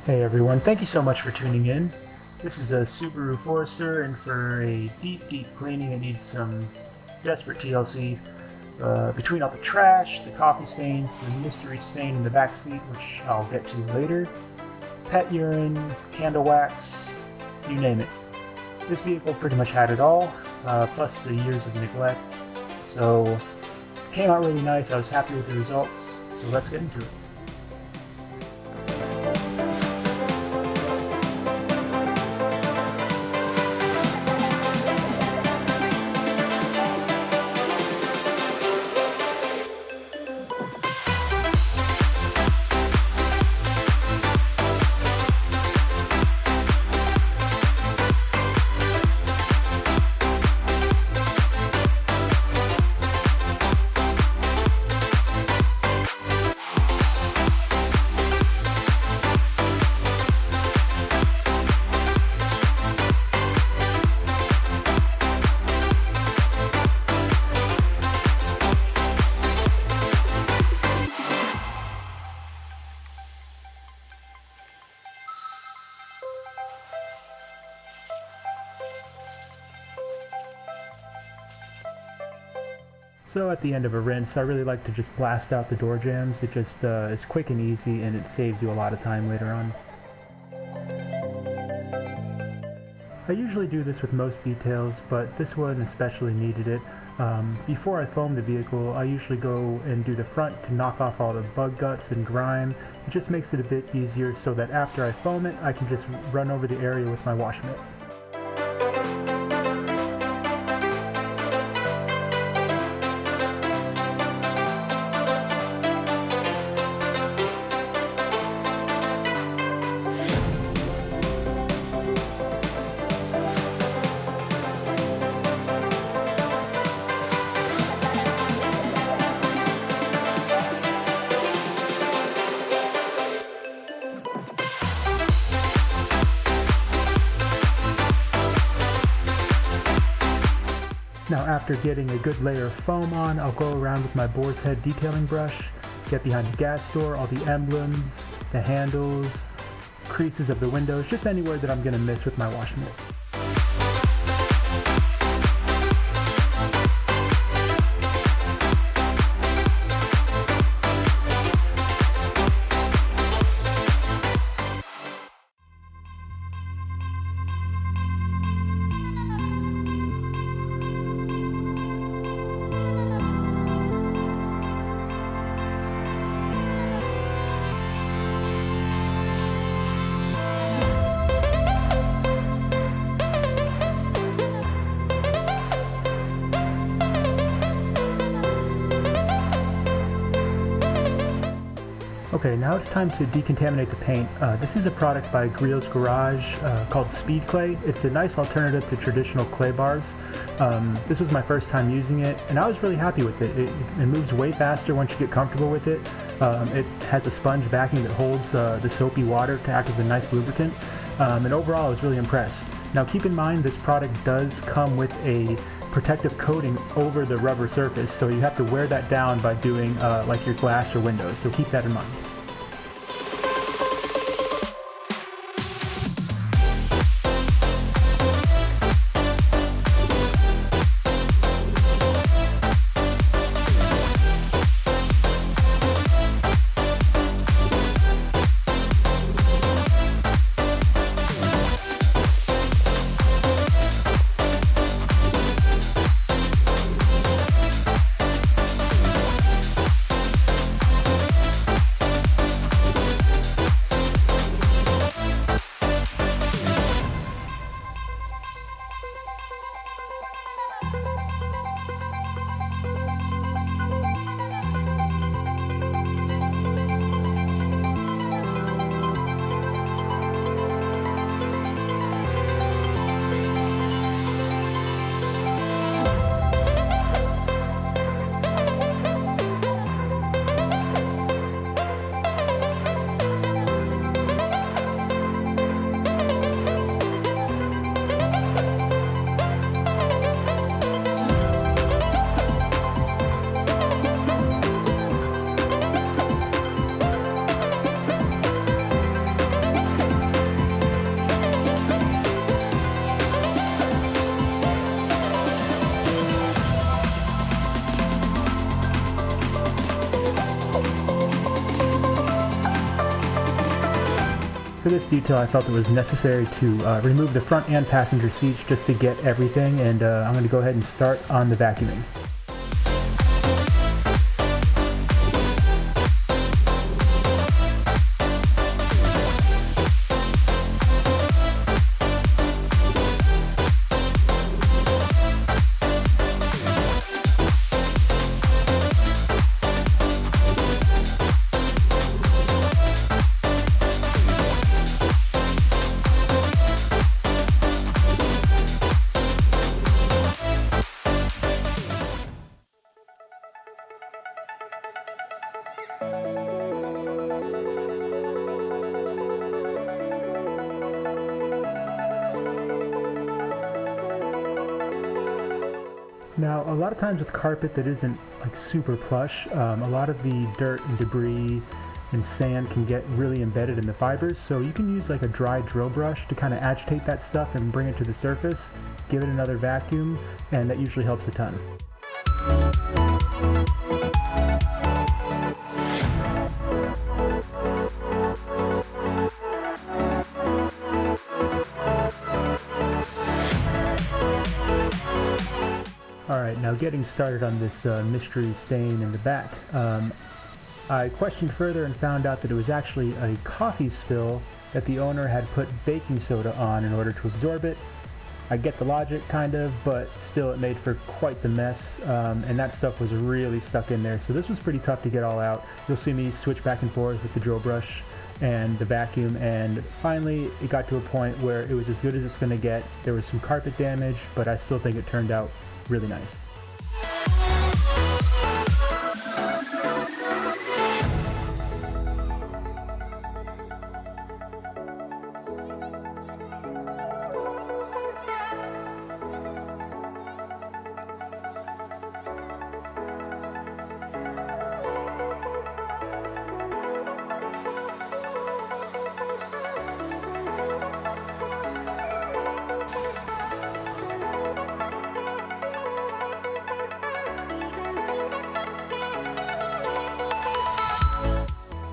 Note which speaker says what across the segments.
Speaker 1: Hey everyone, thank you so much for tuning in. This is a Subaru Forester, and for a deep cleaning it needs some desperate TLC. Between all the trash, the coffee stains, the mystery stain in the back seat, which I'll get to later, pet urine, candle wax, you name it. This vehicle pretty much had it all, plus the years of neglect. So it came out really nice. I was happy with the results, so let's get into it. So at the end of a rinse, I really like to just blast out the door jams. It just is quick and easy, and it saves you a lot of time later on. I usually do this with most details, but this one especially needed it. Before I foam the vehicle, I usually go and do the front to knock off all the bug guts and grime. It just makes it a bit easier so that after I foam it, I can just run over the area with my wash mitt. Now after getting a good layer of foam on, I'll go around with my boar's head detailing brush, get behind the gas door, all the emblems, the handles, creases of the windows, just anywhere that I'm going to miss with my wash mitt. Okay, now it's time to decontaminate the paint. This is a product by Griot's Garage called Speed Clay. It's a nice alternative to traditional clay bars. This was my first time using it, and I was really happy with it. It moves way faster once you get comfortable with it. It has a sponge backing that holds the soapy water to act as a nice lubricant, and overall I was really impressed. Now keep in mind this product does come with a protective coating over the rubber surface, so you have to wear that down by doing like your glass or windows, so keep that in mind. for this detail, I felt it was necessary to remove the front and passenger seats just to get everything, and I'm going to go ahead and start on the vacuuming. Now, a lot of times with carpet that isn't like super plush, a lot of the dirt and debris and sand can get really embedded in the fibers, so you can use like a dry drill brush to kind of agitate that stuff and bring it to the surface, give it another vacuum, and that usually helps a ton. Alright, now getting started on this mystery stain in the back. I questioned further and found out that it was actually a coffee spill that the owner had put baking soda on in order to absorb it. I get the logic, kind of, but still it made for quite the mess, and that stuff was really stuck in there, so this was pretty tough to get all out. You'll see me switch back and forth with the drill brush and the vacuum, and finally it got to a point where it was as good as it's going to get. There was some carpet damage, but I still think it turned out really nice.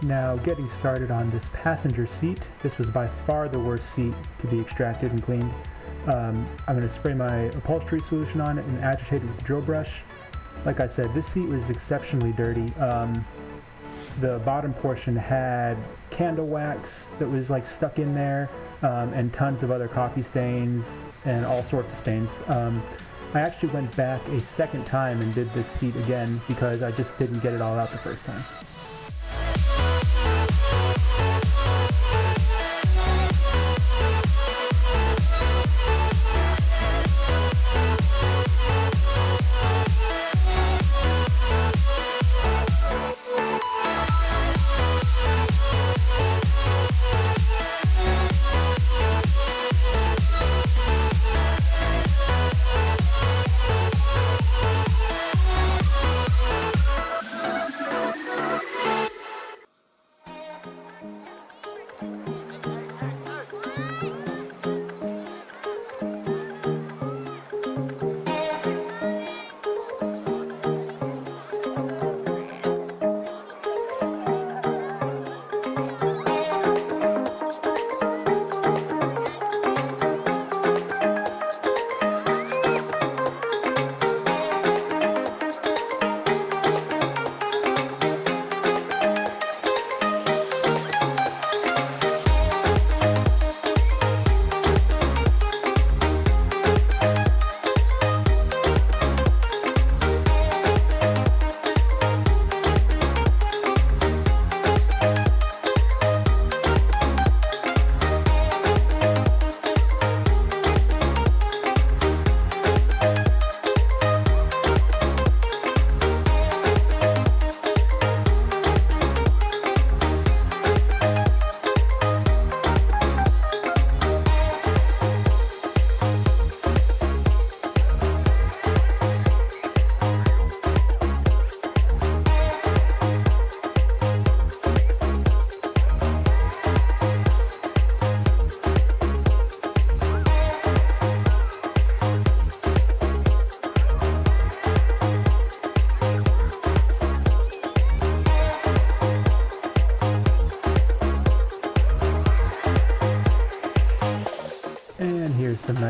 Speaker 1: Now getting started on this passenger seat. This was by far the worst seat to be extracted and cleaned. I'm going to spray my upholstery solution on it and agitate it with the drill brush. Like I said, this seat was exceptionally dirty. The bottom portion had candle wax that was like stuck in there, and tons of other coffee stains and all sorts of stains. I actually went back a second time and did this seat again because I just didn't get it all out the first time.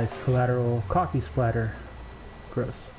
Speaker 1: nice collateral coffee splatter. Gross.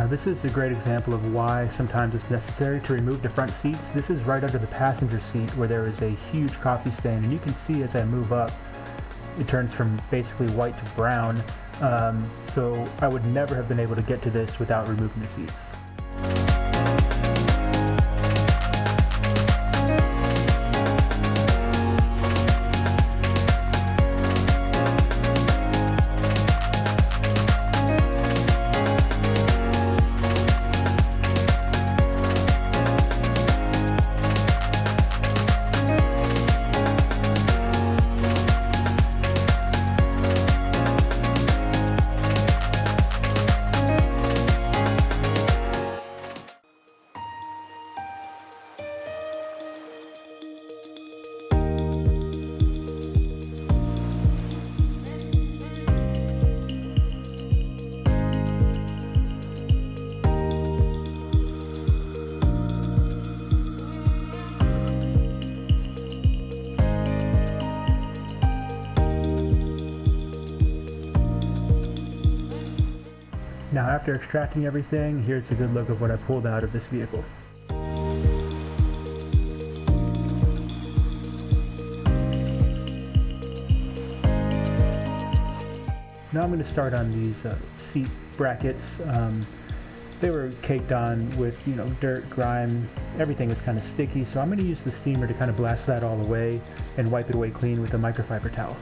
Speaker 1: This is a great example of why sometimes it's necessary to remove the front seats. This is right under the passenger seat where there is a huge coffee stain, and you can see as I move up, it turns from basically white to brown. So I would never have been able to get to this without removing the seats. Now after extracting everything, here's a good look of what I pulled out of this vehicle. Now I'm going to start on these seat brackets. They were caked on with, dirt, grime, everything was kind of sticky, so I'm going to use the steamer to kind of blast that all away and wipe it away clean with a microfiber towel.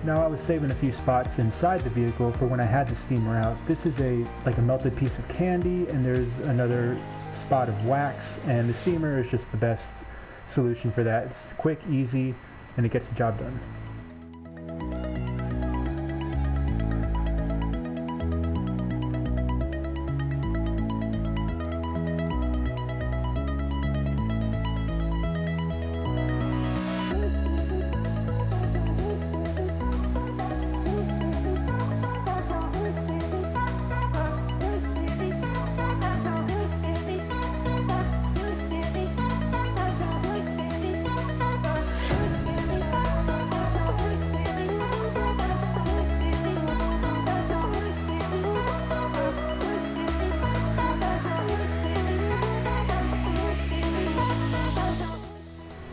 Speaker 1: Now I was saving a few spots inside the vehicle for when I had the steamer out. This is like a melted piece of candy, and there's another spot of wax, and the steamer is just the best solution for that. It's quick, easy, and it gets the job done.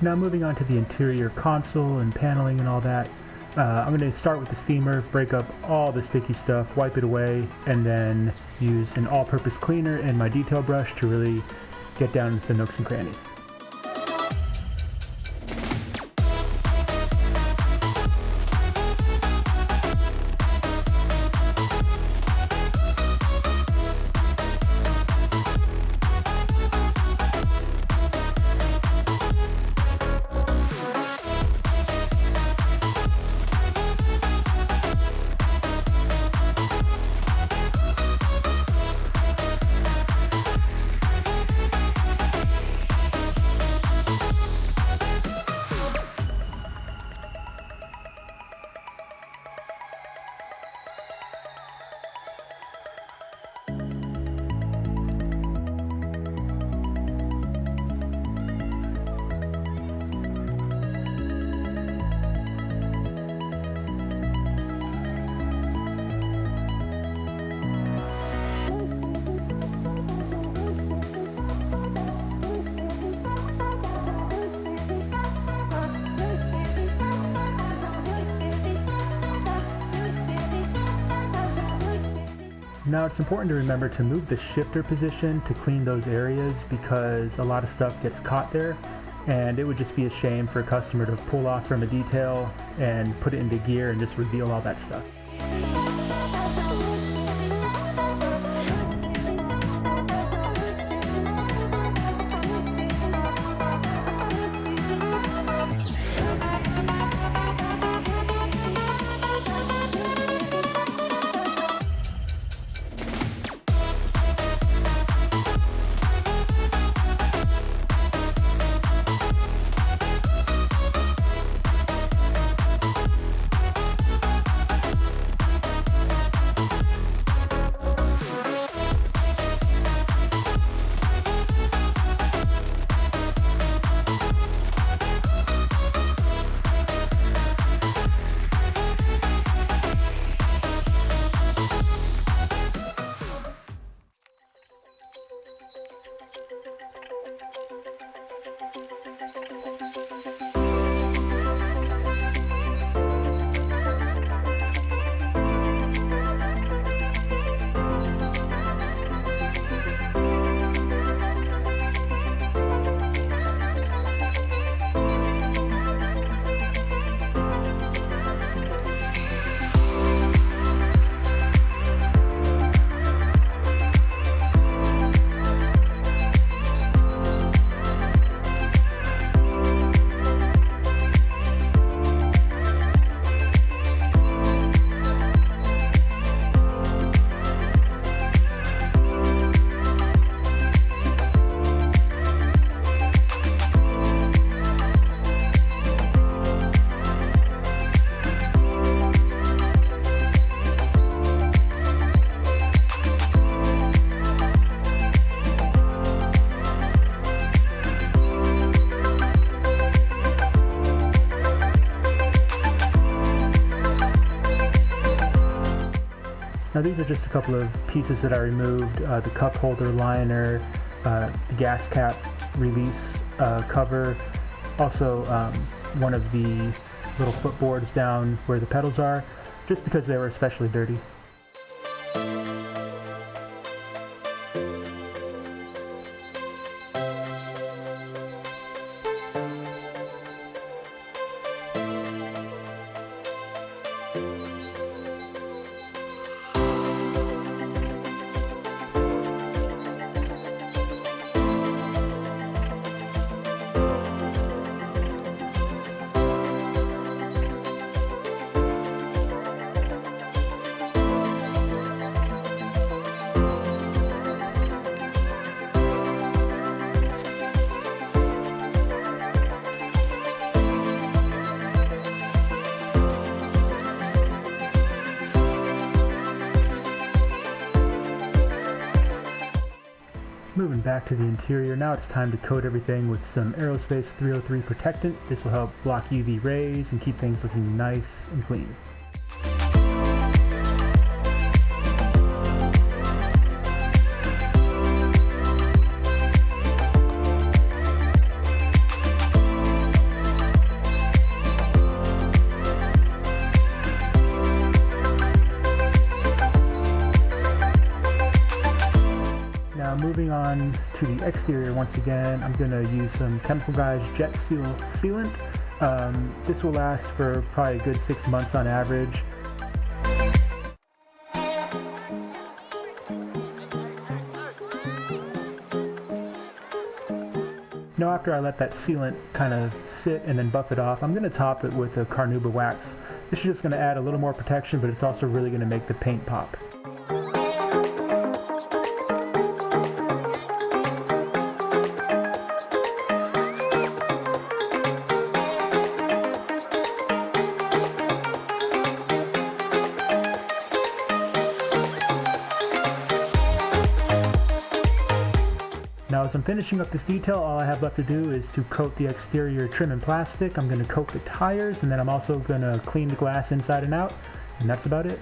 Speaker 1: Now moving on to the interior console and paneling and all that, I'm going to start with the steamer, break up all the sticky stuff, wipe it away, and then use an all-purpose cleaner and my detail brush to really get down into the nooks and crannies. Now it's important to remember to move the shifter position to clean those areas, because a lot of stuff gets caught there, and it would just be a shame for a customer to pull off from a detail and put it into gear and just reveal all that stuff. Now these are just a couple of pieces that I removed, the cup holder liner, the gas cap release cover, also one of the little footboards down where the pedals are, just because they were especially dirty. Moving back to the interior, now it's time to coat everything with some Aerospace 303 protectant. This will help block UV rays and keep things looking nice and clean. Moving on to the exterior, once again, I'm going to use some Chemical Guys Jet Seal sealant. This will last for probably a good 6 months on average. Now after I let that sealant kind of sit and then buff it off, I'm going to top it with a carnauba wax. This is just going to add a little more protection, but it's also really going to make the paint pop. Now as I'm finishing up this detail, all I have left to do is to coat the exterior trim and plastic. I'm going to coat the tires, and then I'm also going to clean the glass inside and out, and that's about it.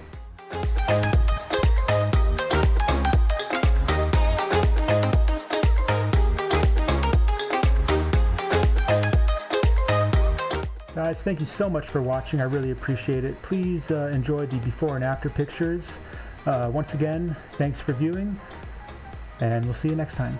Speaker 1: Guys, thank you so much for watching. I really appreciate it. Please enjoy the before and after pictures. Once again, thanks for viewing, and we'll see you next time.